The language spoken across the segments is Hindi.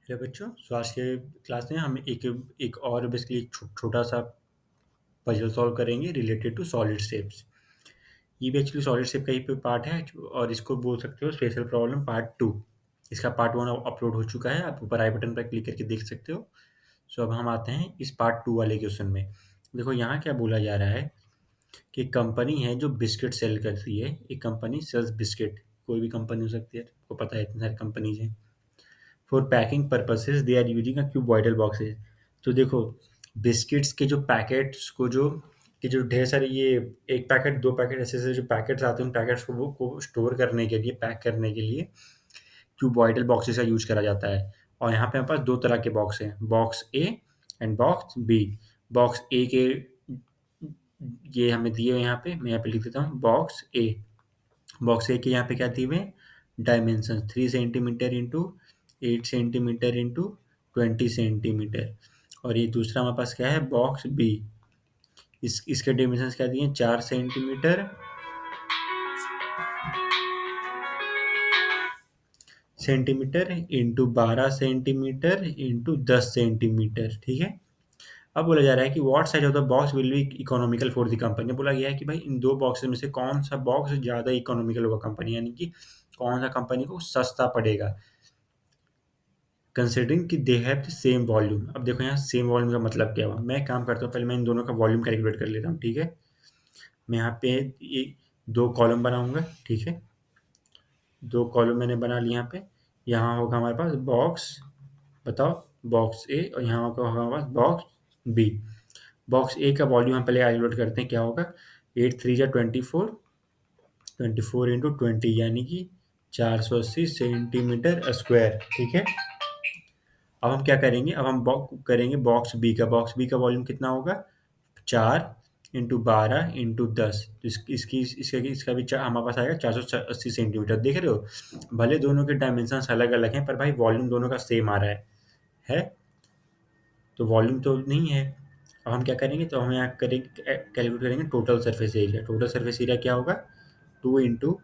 हेलो बच्चों, तो आज के क्लास में हम एक एक और बेसिकली एक छोटा सा पजल सॉल्व करेंगे रिलेटेड टू सॉलिड शेप्स। ये भी एक्चुअली सॉलिड शेप का ही पार्ट है और इसको बोल सकते हो स्पेशल प्रॉब्लम पार्ट 2। इसका पार्ट 1 अपलोड हो चुका है, आप ऊपर आई बटन पर क्लिक करके देख सकते हो। सो अब हम आते हैं इस पार्ट 2 वाले क्वेश्चन में। देखो यहाँ क्या बोला जा रहा है कि कंपनी है जो बिस्किट सेल करती है। एक कंपनी सेल्स बिस्किट, कोई भी कंपनी हो सकती है, आपको पता है इतनी सारी कंपनीज हैं। For packing purposes they are using a cuboidal boxes. तो देखो, बिस्किट्स के जो पैकेट्स को जो ढेर सारे ये एक पैकेट दो पैकेट ऐसे ऐसे जो पैकेट्स आते हैं, उन पैकेट्स को वो को स्टोर करने के लिए, पैक करने के लिए क्यूबॉइडल बॉक्सेस का यूज करा जाता है। और यहाँ पे हमारे पास दो तरह के बॉक्स हैं, box A and box B. Box A के ये हमें दिए हुए यहाँ पे, मैं यहाँ पे लिख देता हूँ बॉक्स ए। बॉक्स ए के यहाँ पे क्या दिए हुए हैं, dimension 3 centimetre into 8 centimetre into 20 centimetre. और ये दूसरा हमारे पास क्या है, बॉक्स बी। इसके डायमेंशन क्या दिए हैं, 4 centimetre into 12 centimetre into 10 centimetre. ठीक है। अब बोला जा रहा है कि what size of the box will be economical for the company. बोला गया है कि भाई इन दो बॉक्स में से कौन सा बॉक्स ज़्यादा इकोनॉमिकल होगा कंपनी, यानी कि कौन सा कंपनी को सस्ता पड़ेगा, कंसिडरिंग कि they have the same volume. अब देखो यहाँ सेम वॉल्यूम का मतलब क्या हुआ। मैं एक काम करता हूँ, पहले मैं इन दोनों का वॉल्यूम कैलकुलेट कर लेता हूँ। ठीक है। मैं यहाँ पे ये दो कॉलम बनाऊंगा। ठीक है, दो कॉलम मैंने बना लिया यहाँ पे। यहाँ होगा हमारे पास बॉक्स, बताओ, बॉक्स ए, और यहाँ होगा हमारे पास बॉक्स बी। बॉक्स ए का वॉल्यूम हम पहले कैलकुलेट करते हैं, क्या होगा, 8 3 जा 24, 24 इंटू 20 यानी कि 480 सेंटीमीटर स्क्वायर। ठीक है। अब हम क्या करेंगे, अब हम करेंगे बॉक्स बी का। बॉक्स बी का वॉल्यूम कितना होगा, 4 इंटू 12 इंटू 10। तो इसकी इसका इसका भी हमारे पास आएगा 480 सेंटीमीटर। देख रहे हो, भले दोनों के डायमेंशन अलग अलग हैं, पर भाई वॉल्यूम दोनों का सेम आ रहा है। तो वॉल्यूम तो नहीं है। अब हम क्या करेंगे, तो हम यहाँ करेंगे, कैलकुलेट करेंगे total surface area. Total surface area क्या होगा, 2 into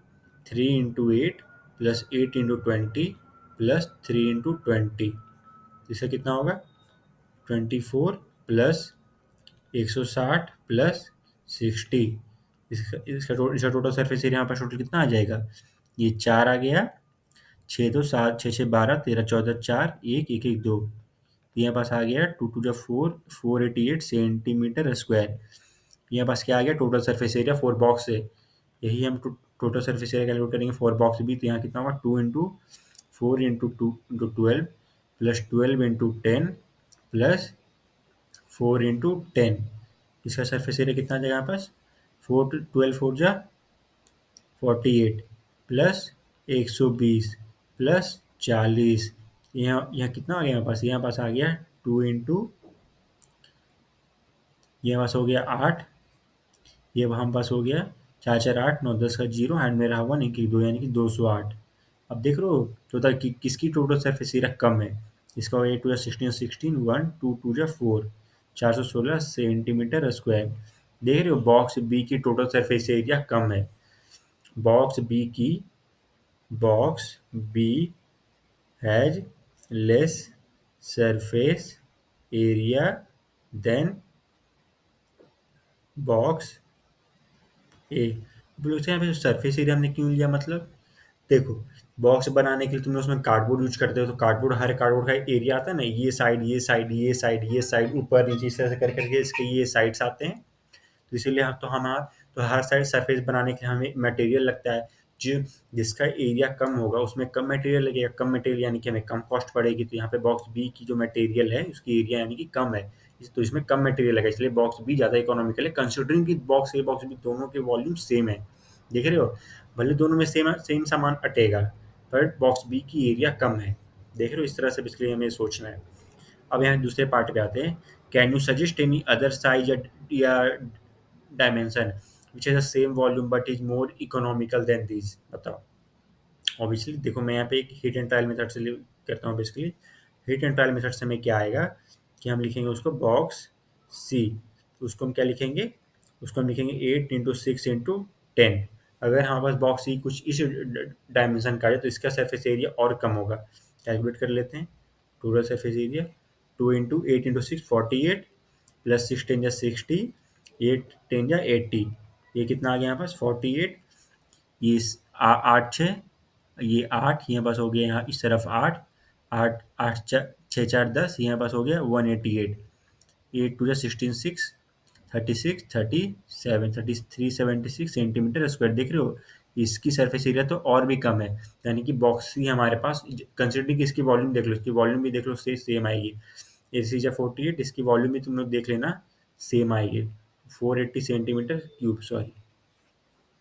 3 into 8 plus 8 into 20 plus 3 into 20। इससे कितना होगा, 24 प्लस 160 प्लस 60। इसका टोटल सरफेस एरिया हमारे पास टोटल कितना आ जाएगा, ये 4 आ गया, 6 2 7 6 6 12 13 14 4 1 1 1 2। यहाँ पास आ गया 2 2 जा 4 488 सेंटीमीटर स्क्वायर। यहाँ पास क्या आ गया, total surface area for box से। यही हम टोटल सरफेस एरिया कैलकुलेट करेंगे फॉर बॉक्स भी। तो यहाँ कितना होगा, 2 into 4 into 2 into 12 plus 12 into 10 plus 4 into 10। इसका सरफेस एरिया कितना आ जाएगा यहाँ पास, 4 12 4 जा 48 प्लस 120 प्लस 40। यहाँ कितना आ गया यहाँ पास, यहाँ पास आ गया 2 इंटू, ये पास हो गया 8, ये हम पास हो गया 4 4 8 9 10 का 0 एंड में रहा 1 1 1 2 यानी कि 208। अब देख रहे हो तो किसकी टोटल सरफेस एरिया कम है। इसका हो गया 2 जा 16 16 1 2 2 जा 4 416 सेंटीमीटर स्क्वायर। देख रहे हो बॉक्स बी की टोटल सरफेस एरिया कम है। बॉक्स बी की, box B has less surface area than box A. बोलते हैं सरफेस एरिया हमने क्यों लिया, मतलब देखो, बॉक्स बनाने के लिए तुमने उसमें कार्डबोर्ड यूज करते हो, तो कार्डबोर्ड, हर कार्डबोर्ड का एरिया आता है ना, ये साइड ये साइड ये साइड ये साइड, ऊपर नीचे इस तरह से कर करके इसके ये साइड्स आते हैं। तो इसीलिए तो हर साइड सरफेस बनाने के लिए हमें मटेरियल लगता है। जो जिसका एरिया कम होगा उसमें कम मटेरियल लगेगा, कम मटेरियल यानी कि हमें कम कॉस्ट पड़ेगी। तो यहाँ पे बॉक्स बी की जो मटेरियल है उसकी एरिया यानी कि कम है, तो इसमें कम मटेरियल लगा, इसलिए बॉक्स बी ज़्यादा इकोनॉमिकल है, कंसिडरिंग कि बॉक्स ए बॉक्स बी दोनों के वॉल्यूम सेम है। देख रहे हो, भले दोनों में सेम सेम सामान अटेगा, पर बॉक्स बी की एरिया कम है। देख रहे हो, इस तरह से इसलिए हमें सोचना है। अब यहाँ दूसरे पार्ट पे आते हैं, can you suggest any other size या dimension which has the same volume but is more economical than this. बताओ। ऑब्वियसली देखो, मैं यहाँ पे एक हिट एंड ट्रायल मेथड से करता हूँ। Basically hit and trial method से हमें क्या आएगा कि हम लिखेंगे उसको बॉक्स सी। तो उसको हम क्या लिखेंगे, उसको हम लिखेंगे 8 इंटू 6 इंटू 10। अगर हमारे पास बॉक्स सी कुछ इस डायमेंशन का है तो इसका सरफेस एरिया और कम होगा। कैलकुलेट कर लेते हैं, टोटल सरफेस एरिया 2 × 8 × 6 48 प्लस 6 × 10 60 8 × 80। ये कितना आ गया यहाँ पास 48। ये 8 6 ये 8 यहाँ पास हो गया यहाँ इस तरफ 8 8 8 6 4 10 यहाँ पास हो गया 188। 8 × 2 = 16 6 36 37 376 सेंटीमीटर स्क्वायर देख रहे हो। इसकी सरफेस एरिया तो और भी कम है, यानी कि बॉक्स ही हमारे पास कंसिडरिंग इसकी वॉल्यूम देख लो, इसकी वॉल्यूम भी देख लो सेम आएगी। एसी जब 48 इसकी वॉल्यूम भी तुम लोग देख लेना सेम आएगी 480 सेंटीमीटर क्यूब सॉरी।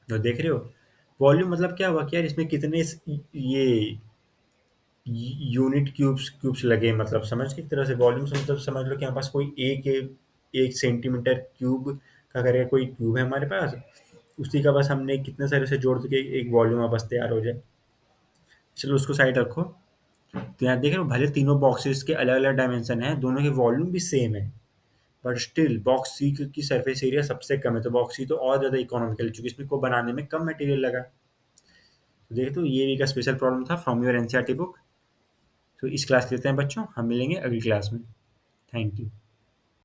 तो देख रहे हो वॉल्यूम मतलब क्या हुआ कि यार इसमें कितने ये यूनिट क्यूब्स लगे, मतलब समझ के एक तरह से वॉल्यूम से मतलब समझ लो कि हमारे पास कोई एक सेंटीमीटर क्यूब का करके कोई क्यूब है हमारे पास, उसी का बस हमने कितने सारे से जोड़ के एक वॉल्यूम बस तैयार हो जाए। चलो उसको साइड रखो। तो यहाँ देख रहे हो भले तीनों बॉक्सेस के अलग अलग डायमेंशन है, दोनों के वॉल्यूम भी सेम है, बट स्टिल बॉक्स सी की सरफेस एरिया सबसे कम है, तो बॉक्स सी तो और ज़्यादा इकोनॉमिकल है क्योंकि इसमें को बनाने में कम मटेरियल लगा। तो देखो तो ये भी एक स्पेशल प्रॉब्लम था फ्रॉम योर एनसीईआरटी बुक। तो इस क्लास के लेते हैं बच्चों, हम मिलेंगे अगली क्लास में। Thank you.